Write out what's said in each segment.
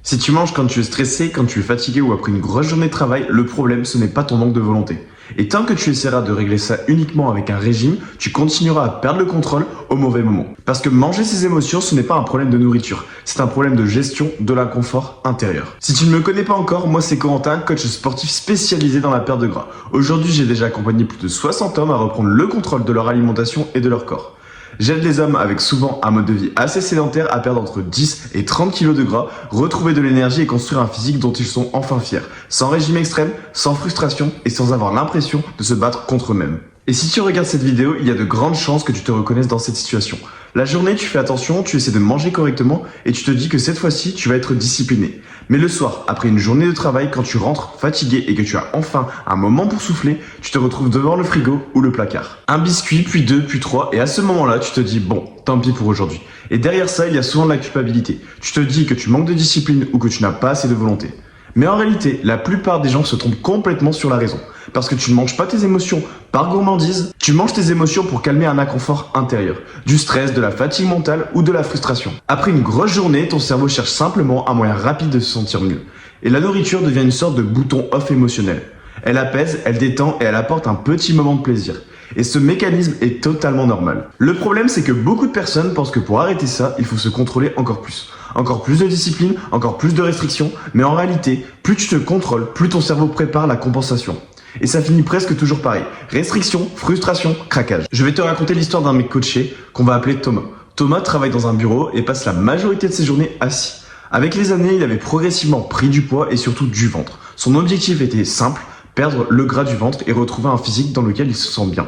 Si tu manges quand tu es stressé, quand tu es fatigué ou après une grosse journée de travail, le problème ce n'est pas ton manque de volonté. Et tant que tu essaieras de régler ça uniquement avec un régime, tu continueras à perdre le contrôle au mauvais moment. Parce que manger ses émotions, ce n'est pas un problème de nourriture, c'est un problème de gestion de l'inconfort intérieur. Si tu ne me connais pas encore, moi c'est Corentin, coach sportif spécialisé dans la perte de gras. Aujourd'hui, j'ai déjà accompagné plus de 60 hommes à reprendre le contrôle de leur alimentation et de leur corps. J'aide les hommes avec souvent un mode de vie assez sédentaire à perdre entre 10 et 30 kg de gras, retrouver de l'énergie et construire un physique dont ils sont enfin fiers, sans régime extrême, sans frustration et sans avoir l'impression de se battre contre eux-mêmes. Et si tu regardes cette vidéo, il y a de grandes chances que tu te reconnaisses dans cette situation. La journée, tu fais attention, tu essaies de manger correctement et tu te dis que cette fois-ci, tu vas être discipliné. Mais le soir, après une journée de travail, quand tu rentres fatigué et que tu as enfin un moment pour souffler, tu te retrouves devant le frigo ou le placard. Un biscuit, puis deux, puis trois, et à ce moment-là, tu te dis bon, tant pis pour aujourd'hui. Et derrière ça, il y a souvent de la culpabilité. Tu te dis que tu manques de discipline ou que tu n'as pas assez de volonté. Mais en réalité, la plupart des gens se trompent complètement sur la raison. Parce que tu ne manges pas tes émotions par gourmandise, tu manges tes émotions pour calmer un inconfort intérieur, du stress, de la fatigue mentale ou de la frustration. Après une grosse journée, ton cerveau cherche simplement un moyen rapide de se sentir mieux. Et la nourriture devient une sorte de bouton off émotionnel. Elle apaise, elle détend et elle apporte un petit moment de plaisir. Et ce mécanisme est totalement normal. Le problème, c'est que beaucoup de personnes pensent que pour arrêter ça, il faut se contrôler encore plus. Encore plus de discipline, encore plus de restrictions, mais en réalité, plus tu te contrôles, plus ton cerveau prépare la compensation. Et ça finit presque toujours pareil. Restriction, frustration, craquage. Je vais te raconter l'histoire d'un mec coaché qu'on va appeler Thomas. Thomas travaille dans un bureau et passe la majorité de ses journées assis. Avec les années, il avait progressivement pris du poids et surtout du ventre. Son objectif était simple, perdre le gras du ventre et retrouver un physique dans lequel il se sent bien.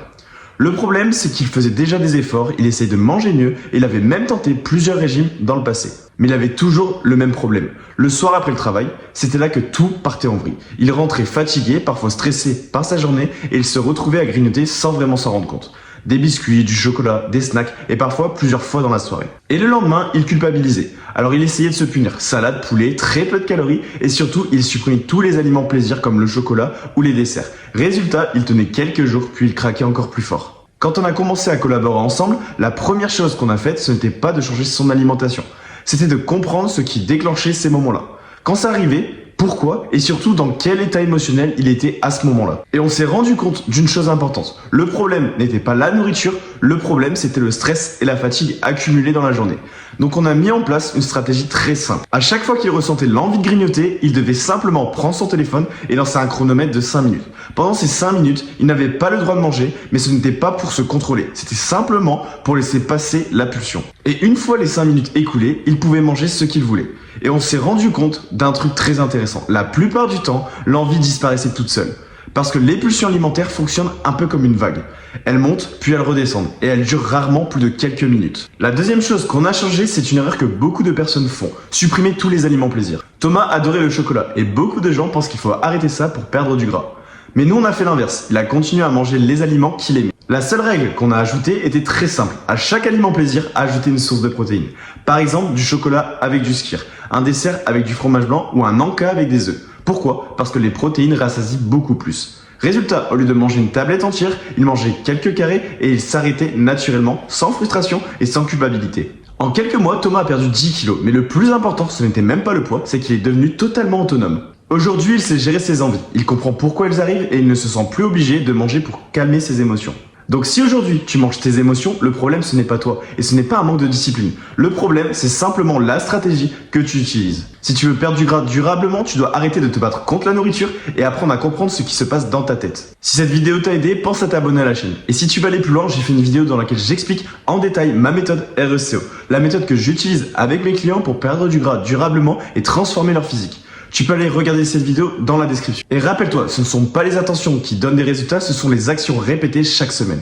Le problème, c'est qu'il faisait déjà des efforts, il essayait de manger mieux et il avait même tenté plusieurs régimes dans le passé. Mais il avait toujours le même problème. Le soir après le travail, c'était là que tout partait en vrille. Il rentrait fatigué, parfois stressé par sa journée et il se retrouvait à grignoter sans vraiment s'en rendre compte. Des biscuits, du chocolat, des snacks et parfois plusieurs fois dans la soirée. Et le lendemain, il culpabilisait. Alors il essayait de se punir. Salade, poulet, très peu de calories et surtout, il supprimait tous les aliments plaisir comme le chocolat ou les desserts. Résultat, il tenait quelques jours puis il craquait encore plus fort. Quand on a commencé à collaborer ensemble, la première chose qu'on a faite, ce n'était pas de changer son alimentation. C'était de comprendre ce qui déclenchait ces moments-là. Quand ça arrivait, pourquoi et surtout dans quel état émotionnel il était à ce moment-là. Et on s'est rendu compte d'une chose importante. Le problème n'était pas la nourriture, le problème c'était le stress et la fatigue accumulés dans la journée. Donc on a mis en place une stratégie très simple. À chaque fois qu'il ressentait l'envie de grignoter, il devait simplement prendre son téléphone et lancer un chronomètre de 5 minutes. Pendant ces 5 minutes, il n'avait pas le droit de manger, mais ce n'était pas pour se contrôler. C'était simplement pour laisser passer la pulsion. Et une fois les 5 minutes écoulées, il pouvait manger ce qu'il voulait. Et on s'est rendu compte d'un truc très intéressant. La plupart du temps, l'envie disparaissait toute seule. Parce que les pulsions alimentaires fonctionnent un peu comme une vague. Elles montent, puis elles redescendent, et elles durent rarement plus de quelques minutes. La deuxième chose qu'on a changé, c'est une erreur que beaucoup de personnes font. Supprimer tous les aliments plaisir. Thomas adorait le chocolat, et beaucoup de gens pensent qu'il faut arrêter ça pour perdre du gras. Mais nous, on a fait l'inverse. Il a continué à manger les aliments qu'il aimait. La seule règle qu'on a ajoutée était très simple. À chaque aliment plaisir, ajouter une source de protéines. Par exemple, du chocolat avec du skyr, un dessert avec du fromage blanc ou un encas avec des œufs. Pourquoi? Parce que les protéines rassasient beaucoup plus. Résultat, au lieu de manger une tablette entière, il mangeait quelques carrés et il s'arrêtait naturellement, sans frustration et sans culpabilité. En quelques mois, Thomas a perdu 10 kilos, mais le plus important, ce n'était même pas le poids, c'est qu'il est devenu totalement autonome. Aujourd'hui, il sait gérer ses envies, il comprend pourquoi elles arrivent et il ne se sent plus obligé de manger pour calmer ses émotions. Donc si aujourd'hui tu manges tes émotions, le problème ce n'est pas toi et ce n'est pas un manque de discipline. Le problème c'est simplement la stratégie que tu utilises. Si tu veux perdre du gras durablement, tu dois arrêter de te battre contre la nourriture et apprendre à comprendre ce qui se passe dans ta tête. Si cette vidéo t'a aidé, pense à t'abonner à la chaîne. Et si tu veux aller plus loin, j'ai fait une vidéo dans laquelle j'explique en détail ma méthode RECO, la méthode que j'utilise avec mes clients pour perdre du gras durablement et transformer leur physique. Tu peux aller regarder cette vidéo dans la description. Et rappelle-toi, ce ne sont pas les intentions qui donnent des résultats, ce sont les actions répétées chaque semaine.